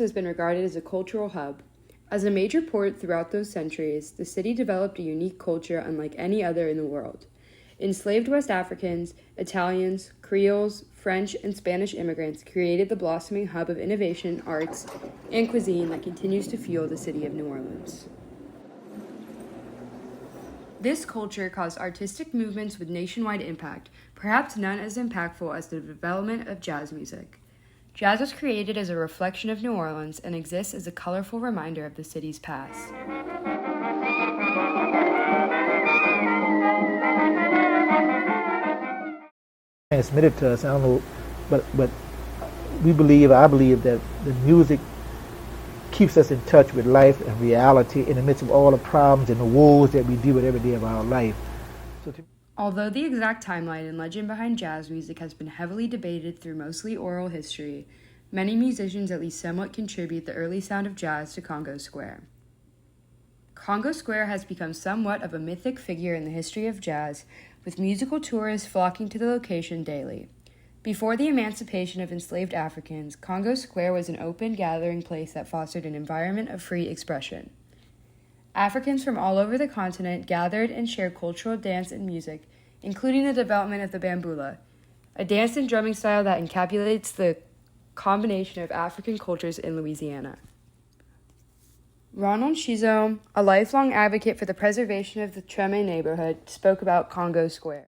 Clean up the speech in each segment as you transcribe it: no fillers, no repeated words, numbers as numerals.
has been regarded as a cultural hub. As a major port throughout those centuries, the city developed a unique culture unlike any other in the world. Enslaved West Africans, Italians, Creoles, French, and Spanish immigrants created the blossoming hub of innovation, arts, and cuisine that continues to fuel the city of New Orleans. This culture caused artistic movements with nationwide impact, perhaps none as impactful as the development of jazz music. Jazz was created as a reflection of New Orleans and exists as a colorful reminder of the city's past. Transmitted to us, I don't know, but I believe that the music keeps us in touch with life and reality in the midst of all the problems and the woes that we deal with every day of our life. Although the exact timeline and legend behind jazz music has been heavily debated through mostly oral history, many musicians at least somewhat contribute the early sound of jazz to Congo Square. Congo Square has become somewhat of a mythic figure in the history of jazz, with musical tourists flocking to the location daily. Before the emancipation of enslaved Africans, Congo Square was an open gathering place that fostered an environment of free expression. Africans from all over the continent gathered and shared cultural dance and music, including the development of the bambula, a dance and drumming style that encapsulates the combination of African cultures in Louisiana. Ronald Chizome, a lifelong advocate for the preservation of the Treme neighborhood, spoke about Congo Square.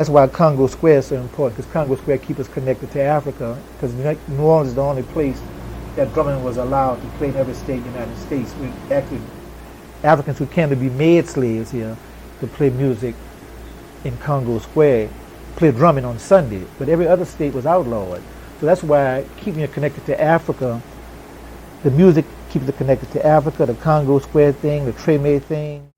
That's why Congo Square is so important, because Congo Square keeps us connected to Africa, because New Orleans is the only place that drumming was allowed to play in every state in the United States. We actually, Africans who came to be made slaves here to play music in Congo Square, play drumming on Sunday, but every other state was outlawed. So that's why keeping it connected to Africa, the music keeps it connected to Africa, the Congo Square thing, the Treme thing.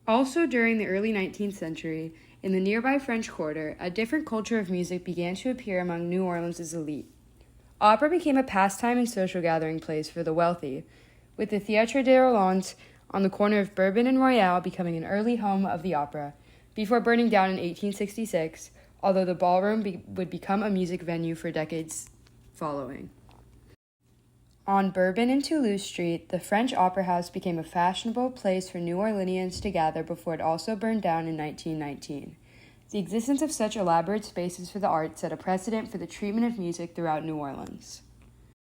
Also during the early 19th century, in the nearby French Quarter, a different culture of music began to appear among New Orleans' elite. Opera became a pastime and social gathering place for the wealthy, with the Théâtre des Orleans on the corner of Bourbon and Royale becoming an early home of the opera, before burning down in 1866, although the ballroom would become a music venue for decades following. On Bourbon and Toulouse Street, the French Opera House became a fashionable place for New Orleanians to gather before it also burned down in 1919. The existence of such elaborate spaces for the arts set a precedent for the treatment of music throughout New Orleans.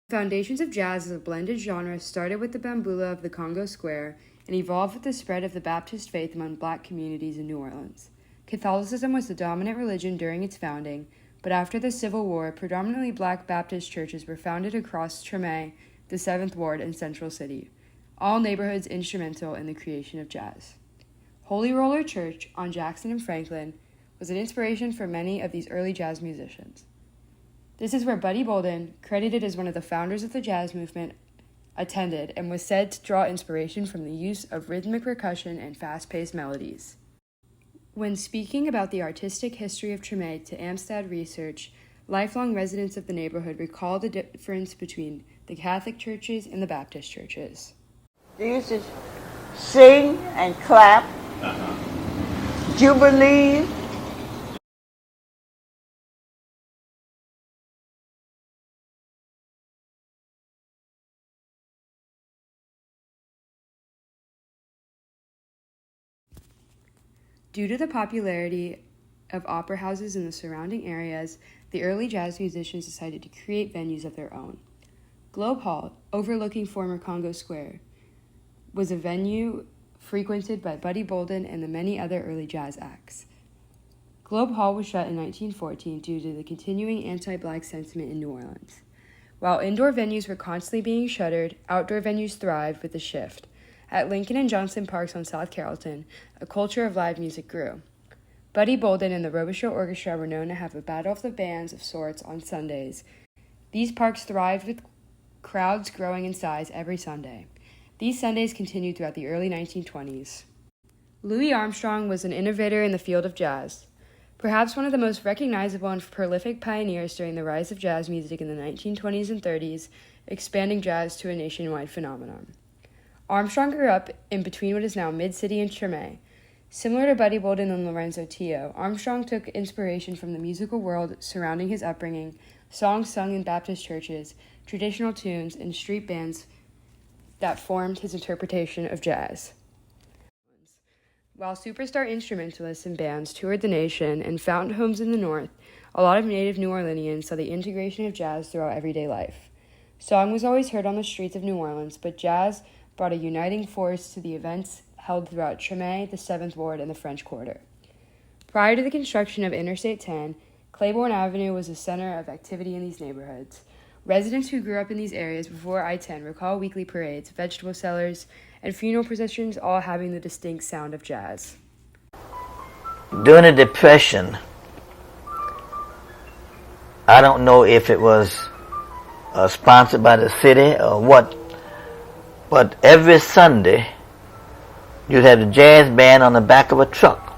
The foundations of jazz as a blended genre started with the bambula of the Congo Square and evolved with the spread of the Baptist faith among black communities in New Orleans. Catholicism was the dominant religion during its founding, but after the Civil War, predominantly black Baptist churches were founded across Treme, the 7th Ward, and Central City, all neighborhoods instrumental in the creation of jazz. Holy Roller Church on Jackson and Franklin was an inspiration for many of these early jazz musicians. This is where Buddy Bolden, credited as one of the founders of the jazz movement, attended and was said to draw inspiration from the use of rhythmic percussion and fast-paced melodies. When speaking about the artistic history of Treme to Amistad Research, lifelong residents of the neighborhood recall the difference between the Catholic churches and the Baptist churches. They used to sing and clap, jubilees. Due to the popularity of opera houses in the surrounding areas, the early jazz musicians decided to create venues of their own. Globe Hall, overlooking former Congo Square, was a venue frequented by Buddy Bolden and the many other early jazz acts. Globe Hall was shut in 1914 due to the continuing anti-black sentiment in New Orleans. While indoor venues were constantly being shuttered, outdoor venues thrived with the shift. At Lincoln and Johnson Parks on South Carrollton, a culture of live music grew. Buddy Bolden and the Robichaux Orchestra were known to have a battle of the bands of sorts on Sundays. These parks thrived with crowds growing in size every Sunday. These Sundays continued throughout the early 1920s. Louis Armstrong was an innovator in the field of jazz. Perhaps one of the most recognizable and prolific pioneers during the rise of jazz music in the 1920s and 30s, expanding jazz to a nationwide phenomenon. Armstrong grew up in between what is now Mid-City and Treme. Similar to Buddy Bolden and Lorenzo Tio, Armstrong took inspiration from the musical world surrounding his upbringing, songs sung in Baptist churches, traditional tunes, and street bands that formed his interpretation of jazz. While superstar instrumentalists and bands toured the nation and found homes in the North, a lot of native New Orleanians saw the integration of jazz throughout everyday life. Song was always heard on the streets of New Orleans, but jazz brought a uniting force to the events held throughout Treme, the 7th Ward, and the French Quarter. Prior to the construction of Interstate 10, Claiborne Avenue was a center of activity in these neighborhoods. Residents who grew up in these areas before I-10 recall weekly parades, vegetable sellers, and funeral processions all having the distinct sound of jazz. During the Depression, I don't know if it was sponsored by the city or what, but every Sunday you'd have a jazz band on the back of a truck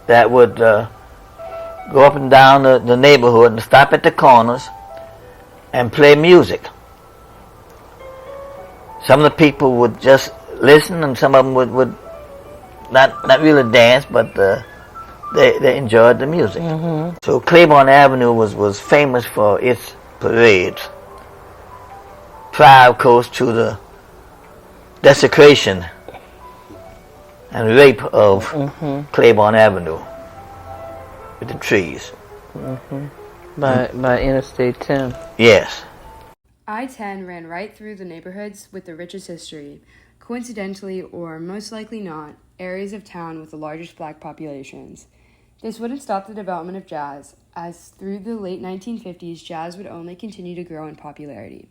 that would go up and down the neighborhood and stop at the corners and play music. Some of the people would just listen, and some of them would not really dance, but they enjoyed the music. Mm-hmm. So Claiborne Avenue was famous for its parades. Prior, of course, to the desecration and rape of Claiborne Avenue with the trees. By Interstate 10. Yes. I-10 ran right through the neighborhoods with the richest history, coincidentally or most likely not, areas of town with the largest black populations. This wouldn't stop the development of jazz, as through the late 1950s, jazz would only continue to grow in popularity.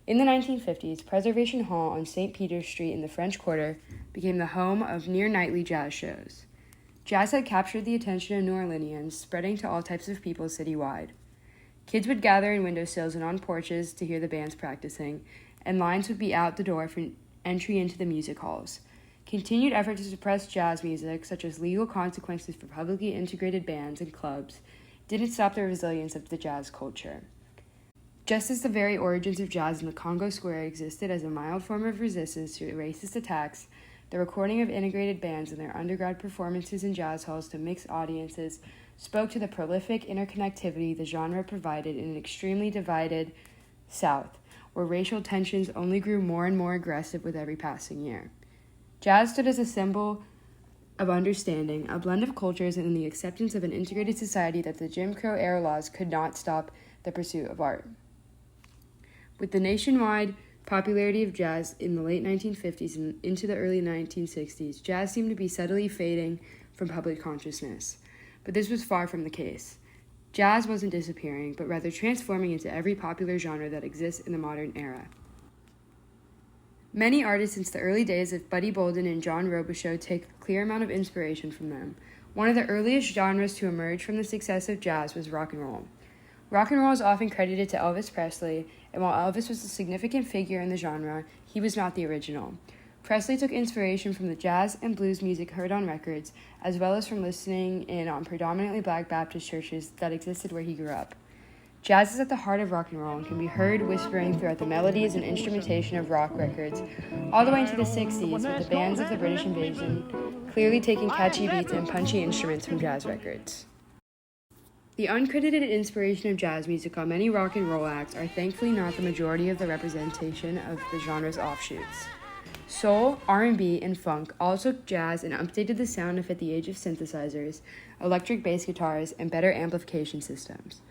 In the 1950s, Preservation Hall on St. Peter's Street in the French Quarter became the home of near-nightly jazz shows. Jazz had captured the attention of New Orleanians, spreading to all types of people citywide. Kids would gather in windowsills and on porches to hear the bands practicing, and lines would be out the door for entry into the music halls. Continued efforts to suppress jazz music, such as legal consequences for publicly integrated bands and clubs, didn't stop the resilience of the jazz culture. Just as the very origins of jazz in the Congo Square existed as a mild form of resistance to racist attacks, the recording of integrated bands and their underground performances in jazz halls to mixed audiences spoke to the prolific interconnectivity the genre provided in an extremely divided South, where racial tensions only grew more and more aggressive with every passing year. Jazz stood as a symbol of understanding, a blend of cultures, and the acceptance of an integrated society that the Jim Crow-era laws could not stop the pursuit of art. With the nationwide popularity of jazz in the late 1950s and into the early 1960s, jazz seemed to be steadily fading from public consciousness. But this was far from the case. Jazz wasn't disappearing, but rather transforming into every popular genre that exists in the modern era. Many artists since the early days of Buddy Bolden and John Robichaux take a clear amount of inspiration from them. One of the earliest genres to emerge from the success of jazz was rock and roll. Rock and roll is often credited to Elvis Presley, and while Elvis was a significant figure in the genre, he was not the original. Presley took inspiration from the jazz and blues music heard on records, as well as from listening in on predominantly black Baptist churches that existed where he grew up. Jazz is at the heart of rock and roll and can be heard whispering throughout the melodies and instrumentation of rock records, all the way into the 60s, with the bands of the British invasion clearly taking catchy beats and punchy instruments from jazz records. The uncredited inspiration of jazz music on many rock and roll acts are thankfully not the majority of the representation of the genre's offshoots. Soul, R&B, and funk all took jazz and updated the sound to fit the age of synthesizers, electric bass guitars, and better amplification systems.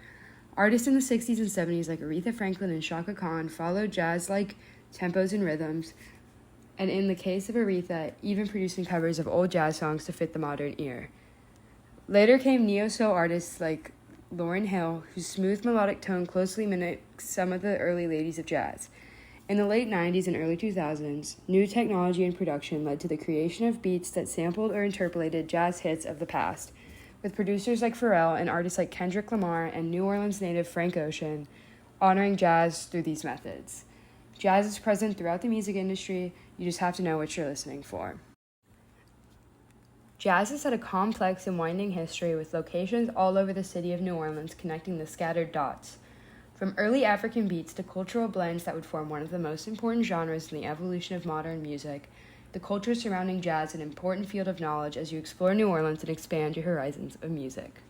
Artists in the 60s and 70s like Aretha Franklin and Chaka Khan followed jazz-like tempos and rhythms, and in the case of Aretha, even producing covers of old jazz songs to fit the modern ear. Later came neo-soul artists like Lauryn Hill, whose smooth melodic tone closely mimics some of the early ladies of jazz. In the late 90s and early 2000s, new technology and production led to the creation of beats that sampled or interpolated jazz hits of the past, with producers like Pharrell and artists like Kendrick Lamar and New Orleans native Frank Ocean honoring jazz through these methods. Jazz is present throughout the music industry, you just have to know what you're listening for. Jazz has had a complex and winding history with locations all over the city of New Orleans connecting the scattered dots. From early African beats to cultural blends that would form one of the most important genres in the evolution of modern music, the culture surrounding jazz is an important field of knowledge as you explore New Orleans and expand your horizons of music.